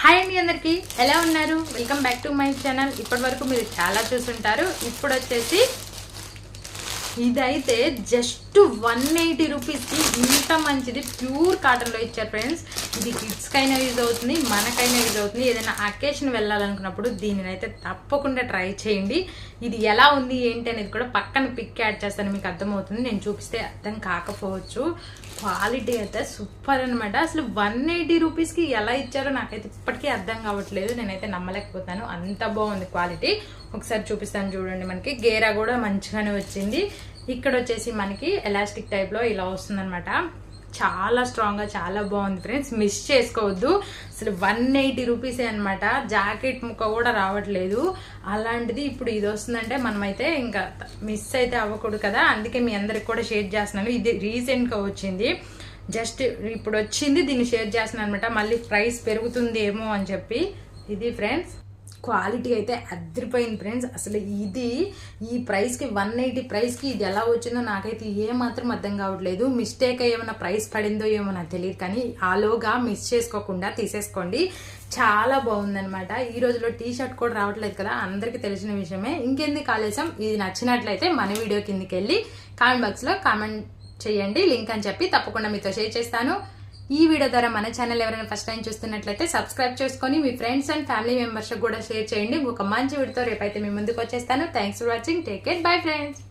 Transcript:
hi అండి అందరికి ఎలా ఉన్నారు welcome back to my channel ఇప్పటివరకు మీరు చాలా చూసుంటారు ఇప్పుడు వచ్చేసి ఇదైతే జస్ట్ 180 రూపీస్కి ఇంత మంచిది ప్యూర్ కాటన్లో ఇచ్చారు ఫ్రెండ్స్ ఇది కిడ్స్కైనా యూజ్ అవుతుంది మనకైనా యూజ్ అవుతుంది ఏదైనా అకేషన్ వెళ్ళాలనుకున్నప్పుడు దీనిని అయితే తప్పకుండా ట్రై చేయండి ఇది ఎలా ఉంది ఏంటి అనేది కూడా పక్కన పిక్ యాడ్ చేస్తాను మీకు అర్థమవుతుంది నేను చూపిస్తే అర్థం కాకపోవచ్చు క్వాలిటీ అయితే సూపర్ అనమాట అసలు 180 రూపీస్కి ఎలా ఇచ్చారో నాకైతే ఇప్పటికీ అర్థం కావట్లేదు నేనైతే నమ్మలేకపోతాను అంత బాగుంది క్వాలిటీ ఒకసారి చూపిస్తాను చూడండి మనకి గేరా కూడా మంచిగానే వచ్చింది ఇక్కడ వచ్చేసి మనకి ఎలాస్టిక్ టైప్లో ఇలా వస్తుందన్నమాట చాలా స్ట్రాంగ్గా చాలా బాగుంది ఫ్రెండ్స్ మిస్ చేసుకోవద్దు అసలు 180 రూపీసే అనమాట జాకెట్ ముక్క కూడా రావట్లేదు అలాంటిది ఇప్పుడు ఇది వస్తుందంటే మనమైతే ఇంకా మిస్ అయితే అవ్వకూడదు కదా అందుకే మీ అందరికి కూడా షేర్ చేస్తున్నాను ఇది రీసెంట్గా వచ్చింది జస్ట్ ఇప్పుడు వచ్చింది దీన్ని షేర్ చేస్తున్నాను అనమాట మళ్ళీ ప్రైస్ పెరుగుతుందేమో అని చెప్పి ఇది ఫ్రెండ్స్ క్వాలిటీ అయితే అదిరిపోయింది ఫ్రెండ్స్ అసలు ఇది ఈ ప్రైస్కి 180 ప్రైస్కి ఇది ఎలా వచ్చిందో నాకైతే ఏమాత్రం అర్థం కావట్లేదు మిస్టేక్ ఏమైనా ప్రైస్ పడిందో ఏమో నాకు తెలియదు కానీ ఆలోగా మిస్ చేసుకోకుండా తీసేసుకోండి చాలా బాగుందనమాట ఈ రోజులో టీ షర్ట్ కూడా రావట్లేదు కదా అందరికీ తెలిసిన విషయమే ఇంకెందుకు ఆలస్యం ఇది నచ్చినట్లయితే మన వీడియో కిందకి వెళ్ళి కామెంట్ బాక్స్లో కామెంట్ చేయండి లింక్ అని చెప్పి తప్పకుండా మీతో షేర్ చేస్తాను ఈ వీడియో ద్వారా మన ఛానల్ ఎవరైనా ఫస్ట్ టైం చూస్తున్నట్లయితే సబ్స్క్రైబ్ చేసుకొని మీ ఫ్రెండ్స్ అండ్ ఫ్యామిలీ మెంబర్స్ కూడా షేర్ చేయండి ఒక మంచి వీడియోతో రేపైతే మీ ముందుకు వచ్చేస్తాను thanks for watching take care bye friends